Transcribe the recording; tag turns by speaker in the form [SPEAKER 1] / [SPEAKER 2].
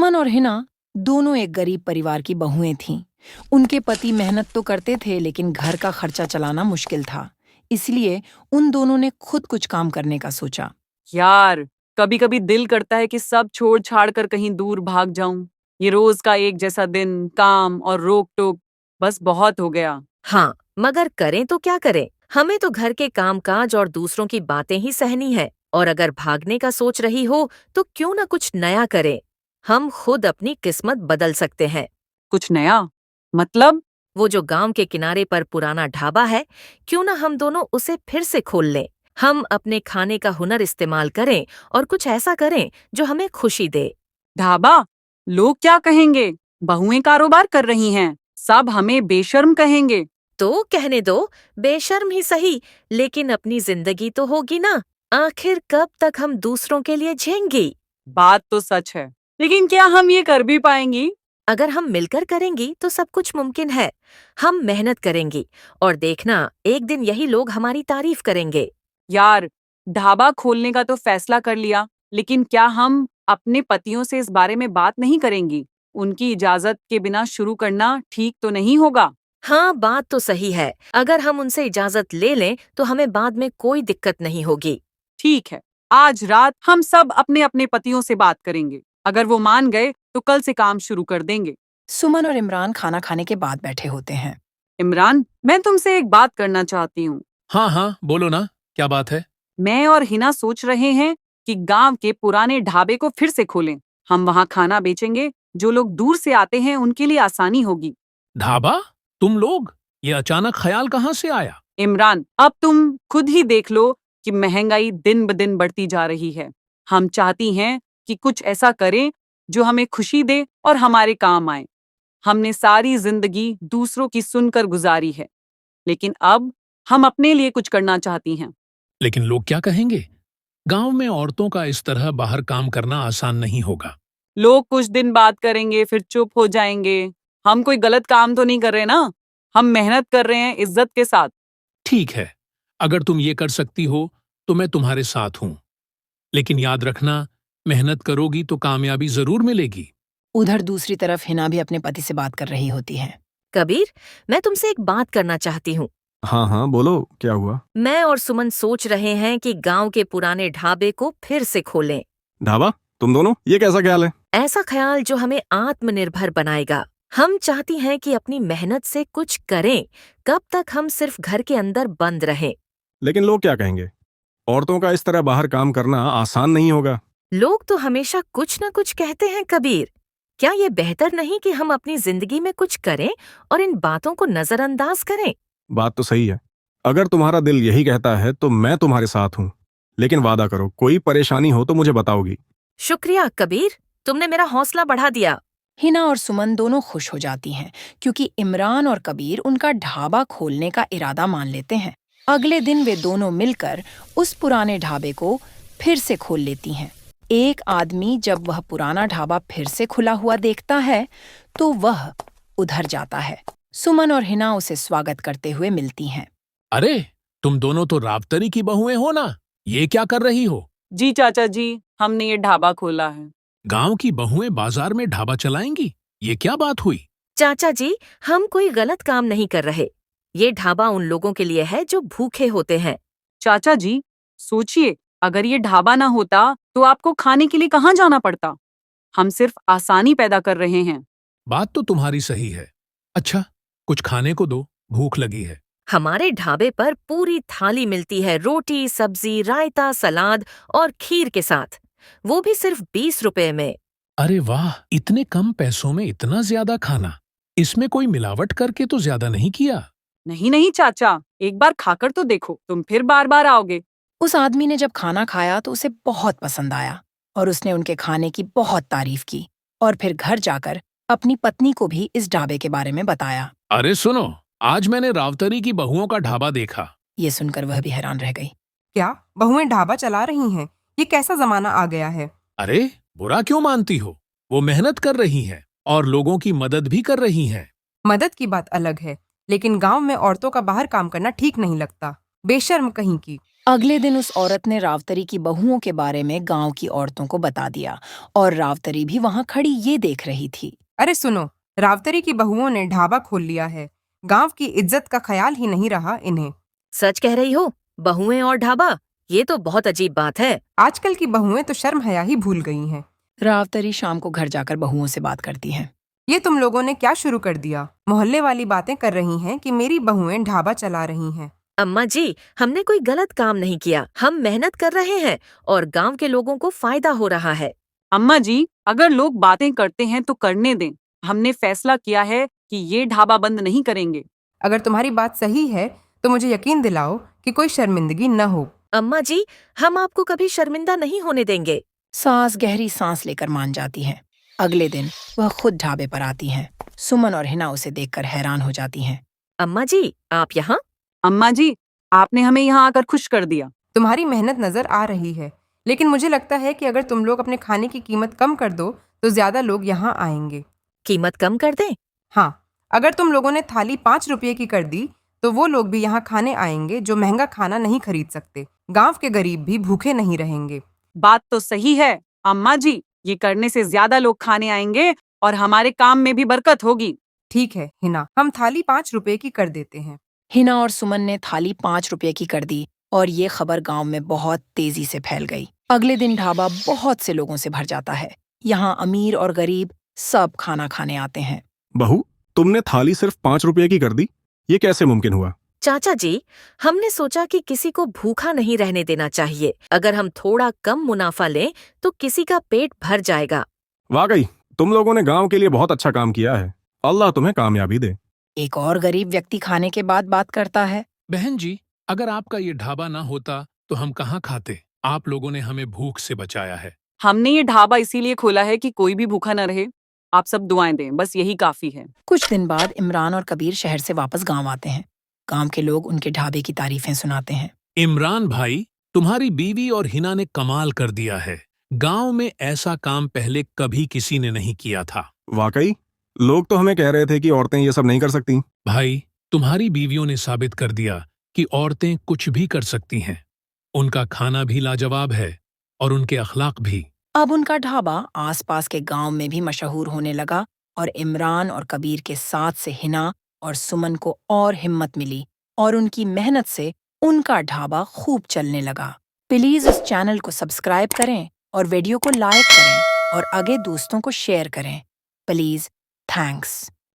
[SPEAKER 1] सुमन और हिना दोनों एक गरीब परिवार की बहुएं थीं। उनके पति मेहनत तो करते थे लेकिन घर का खर्चा चलाना मुश्किल था। इसलिए उन दोनों ने खुद कुछ काम करने का सोचा।
[SPEAKER 2] यार, कभी कभी दिल करता है कि सब छोड़ छाड़ कर कहीं दूर भाग जाऊं। ये रोज का एक जैसा दिन, काम और रोक टोक बस बहुत हो गया।
[SPEAKER 3] हाँ, मगर करें तो क्या करें? हमें तो घर के कामकाज और दूसरों की बातें ही सहनी है। और अगर भागने का सोच रही हो तो क्यों न कुछ नया करें। हम खुद अपनी किस्मत बदल सकते हैं।
[SPEAKER 2] कुछ नया? मतलब?
[SPEAKER 3] वो जो गांव के किनारे पर पुराना ढाबा है, क्यों न हम दोनों उसे फिर से खोल लें। हम अपने खाने का हुनर इस्तेमाल करें और कुछ ऐसा करें जो हमें खुशी दे।
[SPEAKER 2] ढाबा? लोग क्या कहेंगे? बहुएं कारोबार कर रही हैं, सब हमें बेशर्म कहेंगे।
[SPEAKER 3] तो कहने दो, बेशर्म ही सही, लेकिन अपनी जिंदगी तो होगी ना। आखिर कब तक हम दूसरों के लिए झेंगे?
[SPEAKER 2] बात तो सच है, लेकिन क्या हम ये कर भी पाएंगी?
[SPEAKER 3] अगर हम मिलकर करेंगी तो सब कुछ मुमकिन है। हम मेहनत करेंगी और देखना, एक दिन यही लोग हमारी तारीफ करेंगे।
[SPEAKER 2] यार, ढाबा खोलने का तो फैसला कर लिया, लेकिन क्या हम अपने पतियों से इस बारे में बात नहीं करेंगी? उनकी इजाजत के बिना शुरू करना ठीक तो नहीं होगा।
[SPEAKER 3] हाँ, बात तो सही है। अगर हम उनसे इजाजत ले लें तो हमें बाद में कोई दिक्कत नहीं होगी।
[SPEAKER 2] ठीक है, आज रात हम सब अपने अपने पतियों से बात करेंगे। अगर वो मान गए तो कल से काम शुरू कर देंगे।
[SPEAKER 1] सुमन और इमरान खाना खाने के बाद बैठे होते हैं।
[SPEAKER 2] इमरान, मैं तुमसे एक बात करना चाहती हूँ।
[SPEAKER 4] हाँ हाँ, बोलो ना, क्या बात है?
[SPEAKER 2] मैं और हिना सोच रहे हैं कि गांव के पुराने ढाबे को फिर से खोलें। हम वहाँ खाना बेचेंगे, जो लोग दूर से आते हैं उनके लिए आसानी होगी।
[SPEAKER 4] ढाबा? तुम लोग? ये अचानक ख्याल कहाँ से आया?
[SPEAKER 2] इमरान, अब तुम खुद ही देख लो कि महंगाई दिन ब दिन बढ़ती जा रही है। हम चाहती हैं कि कुछ ऐसा करें जो हमें खुशी दे और हमारे काम आए। हमने सारी जिंदगी दूसरों की सुनकर गुजारी है, लेकिन अब हम अपने लिए कुछ करना चाहती हैं।
[SPEAKER 4] लेकिन लोग क्या कहेंगे? गांव में औरतों का इस तरह बाहर काम करना आसान नहीं होगा।
[SPEAKER 2] लोग कुछ दिन बात करेंगे, फिर चुप हो जाएंगे। हम कोई गलत काम तो नहीं कर रहे ना। हम मेहनत कर रहे हैं इज्जत के साथ।
[SPEAKER 4] ठीक है, अगर तुम ये कर सकती हो तो मैं तुम्हारे साथ हूं। लेकिन याद रखना, मेहनत करोगी तो कामयाबी जरूर मिलेगी।
[SPEAKER 1] उधर दूसरी तरफ हिना भी अपने पति से बात कर रही होती है।
[SPEAKER 3] कबीर, मैं तुमसे एक बात करना चाहती हूँ।
[SPEAKER 5] हाँ हाँ, बोलो, क्या हुआ?
[SPEAKER 3] मैं और सुमन सोच रहे हैं कि गांव के पुराने ढाबे को फिर से खोलें।
[SPEAKER 5] ढाबा? तुम दोनों? ये कैसा ख्याल है?
[SPEAKER 3] ऐसा ख्याल जो हमें आत्मनिर्भर बनाएगा। हम चाहती हैं कि अपनी मेहनत से कुछ करें। कब तक हम सिर्फ घर के अंदर बंद रहें?
[SPEAKER 5] लेकिन लोग क्या कहेंगे? औरतों का इस तरह बाहर काम करना आसान नहीं होगा।
[SPEAKER 3] लोग तो हमेशा कुछ न कुछ कहते हैं कबीर। क्या ये बेहतर नहीं कि हम अपनी जिंदगी में कुछ करें और इन बातों को नजरअंदाज करें?
[SPEAKER 5] बात तो सही है। अगर तुम्हारा दिल यही कहता है तो मैं तुम्हारे साथ हूँ। लेकिन वादा करो, कोई परेशानी हो तो मुझे बताओगी।
[SPEAKER 3] शुक्रिया कबीर, तुमने मेरा हौसला बढ़ा दिया।
[SPEAKER 1] हिना और सुमन दोनों खुश हो जाती हैं क्योंकि इमरान और कबीर उनका ढाबा खोलने का इरादा मान लेते हैं। अगले दिन वे दोनों मिलकर उस पुराने ढाबे को फिर से खोल लेती हैं। एक आदमी जब वह पुराना ढाबा फिर से खुला हुआ देखता है तो वह उधर जाता है। सुमन और हिना उसे स्वागत करते हुए मिलती हैं।
[SPEAKER 4] अरे, तुम दोनों तो रावतरी की बहुएं हो ना? ये क्या कर रही हो?
[SPEAKER 2] जी चाचा जी, हमने ये ढाबा खोला है।
[SPEAKER 4] गांव की बहुएं बाजार में ढाबा चलाएंगी? ये क्या बात हुई?
[SPEAKER 3] चाचा जी, हम कोई गलत काम नहीं कर रहे। ये ढाबा उन लोगों के लिए है जो भूखे होते हैं।
[SPEAKER 2] चाचा जी, सोचिए, अगर ये ढाबा ना होता तो आपको खाने के लिए कहाँ जाना पड़ता? हम सिर्फ आसानी पैदा कर रहे हैं।
[SPEAKER 4] बात तो तुम्हारी सही है। अच्छा, कुछ खाने को दो, भूख लगी है।
[SPEAKER 3] हमारे ढाबे पर पूरी थाली मिलती है, रोटी, सब्जी, रायता, सलाद और खीर के साथ। वो भी सिर्फ 20 रुपए में।
[SPEAKER 4] अरे वाह, इतने कम पैसों में इतना ज्यादा खाना। इसमें कोई मिलावट करके तो ज्यादा नहीं किया?
[SPEAKER 2] नहीं नहीं चाचा, एक बार खाकर तो देखो, तुम फिर बार बार आओगे।
[SPEAKER 1] उस आदमी ने जब खाना खाया तो उसे बहुत पसंद आया और उसने उनके खाने की बहुत तारीफ की और फिर घर जाकर अपनी पत्नी को भी इस ढाबे के बारे में बताया।
[SPEAKER 4] अरे सुनो, आज मैंने रावतरी की बहुओं का ढाबा देखा।
[SPEAKER 1] ये सुनकर वह भी हैरान रह गई।
[SPEAKER 6] क्या बहुएं ढाबा चला रही हैं? ये कैसा जमाना आ गया है?
[SPEAKER 4] अरे, बुरा क्यों मानती हो? वो मेहनत कर रही हैं और लोगों की मदद भी कर रही हैं।
[SPEAKER 6] मदद की बात अलग है, लेकिन गांव में औरतों का बाहर काम करना ठीक नहीं लगता। बेशर्म कहीं की।
[SPEAKER 1] अगले दिन उस औरत ने रावतरी की बहुओं के बारे में गांव की औरतों को बता दिया और रावतरी भी वहां खड़ी ये देख रही थी।
[SPEAKER 6] अरे सुनो, रावतरी की बहुओं ने ढाबा खोल लिया है। गांव की इज्जत का ख्याल ही नहीं रहा इन्हें।
[SPEAKER 3] सच कह रही हो? बहुएं और ढाबा, ये तो बहुत अजीब बात है।
[SPEAKER 6] आजकल की बहुएं तो शर्म हया ही भूल गई हैं।
[SPEAKER 1] रावतरी शाम को घर जाकर बहुओं से बात करती हैं।
[SPEAKER 6] ये तुम लोगों ने क्या शुरू कर दिया? मोहल्ले वाली बातें कर रही हैं कि मेरी बहुएं ढाबा चला रही हैं।
[SPEAKER 3] अम्मा जी, हमने कोई गलत काम नहीं किया। हम मेहनत कर रहे हैं और गांव के लोगों को फायदा हो रहा है।
[SPEAKER 2] अम्मा जी, अगर लोग बातें करते हैं तो करने दें। हमने फैसला किया है कि ये ढाबा बंद नहीं करेंगे।
[SPEAKER 6] अगर तुम्हारी बात सही है तो मुझे यकीन दिलाओ कि कोई शर्मिंदगी न हो।
[SPEAKER 3] अम्मा जी, हम आपको कभी शर्मिंदा नहीं होने देंगे।
[SPEAKER 1] सास गहरी सांस लेकर मान जाती हैं। अगले दिन वह खुद ढाबे पर आती हैं। सुमन और हिना उसे देखकर हैरान हो जाती हैं।
[SPEAKER 3] अम्मा जी, आप यहाँ?
[SPEAKER 2] अम्मा जी, आपने हमें यहाँ आकर खुश कर दिया।
[SPEAKER 6] तुम्हारी मेहनत नजर आ रही है, लेकिन मुझे लगता है कि अगर तुम लोग अपने खाने की कीमत कम कर दो तो ज्यादा लोग यहाँ आएंगे।
[SPEAKER 3] कीमत कम कर दें?
[SPEAKER 6] हाँ, अगर तुम लोगों ने थाली 5 रुपये की कर दी तो वो लोग भी यहाँ खाने आएंगे जो महंगा खाना नहीं खरीद सकते। गांव के गरीब भी भूखे नहीं रहेंगे।
[SPEAKER 2] बात तो सही है अम्मा जी, ये करने से ज्यादा लोग खाने आएंगे और हमारे काम में भी बरकत होगी।
[SPEAKER 6] ठीक है हिना, हम थाली 5 रुपये की कर देते हैं।
[SPEAKER 1] हिना और सुमन ने थाली 5 रुपये की कर दी और ये खबर गांव में बहुत तेजी से फैल गई। अगले दिन ढाबा बहुत से लोगों से भर जाता है। यहाँ अमीर और गरीब सब खाना खाने आते हैं।
[SPEAKER 5] बहू, तुमने थाली सिर्फ 5 रुपये की कर दी, ये कैसे मुमकिन हुआ?
[SPEAKER 3] चाचा जी, हमने सोचा कि किसी को भूखा नहीं रहने देना चाहिए। अगर हम थोड़ा कम मुनाफा लें तो किसी का पेट भर जाएगा।
[SPEAKER 5] वाकई तुम लोगों ने गांव के लिए बहुत अच्छा काम किया है। अल्लाह तुम्हें कामयाबी दे।
[SPEAKER 1] एक और गरीब व्यक्ति खाने के बाद बात करता है।
[SPEAKER 4] बहन जी, अगर आपका ये ढाबा ना होता तो हम कहाँ खाते? आप लोगों ने हमें भूख से बचाया है।
[SPEAKER 2] हमने ये ढाबा इसीलिए खोला है कि कोई भी भूखा न रहे। आप सब दुआएं दें, बस यही काफी है।
[SPEAKER 1] कुछ दिन बाद इमरान और कबीर शहर से वापस गांव आते हैं। गांव के लोग उनके ढाबे की तारीफें सुनाते हैं।
[SPEAKER 4] इमरान भाई, तुम्हारी बीवी और हिना ने कमाल कर दिया है। गांव में ऐसा काम पहले कभी किसी ने नहीं किया था।
[SPEAKER 5] वाकई लोग तो हमें कह रहे थे कि औरतें ये सब नहीं कर सकती।
[SPEAKER 4] भाई, तुम्हारी बीवियों ने साबित कर दिया कि औरतें कुछ भी कर सकती हैं। उनका खाना भी लाजवाब है और उनके अखलाक भी।
[SPEAKER 1] अब उनका ढाबा आसपास के गांव में भी मशहूर होने लगा और इमरान और कबीर के साथ से हिना और सुमन को और हिम्मत मिली और उनकी मेहनत से उनका ढाबा खूब चलने लगा। प्लीज इस चैनल को सब्सक्राइब करें और वीडियो को लाइक करें और आगे दोस्तों को शेयर करें। Please, thanks.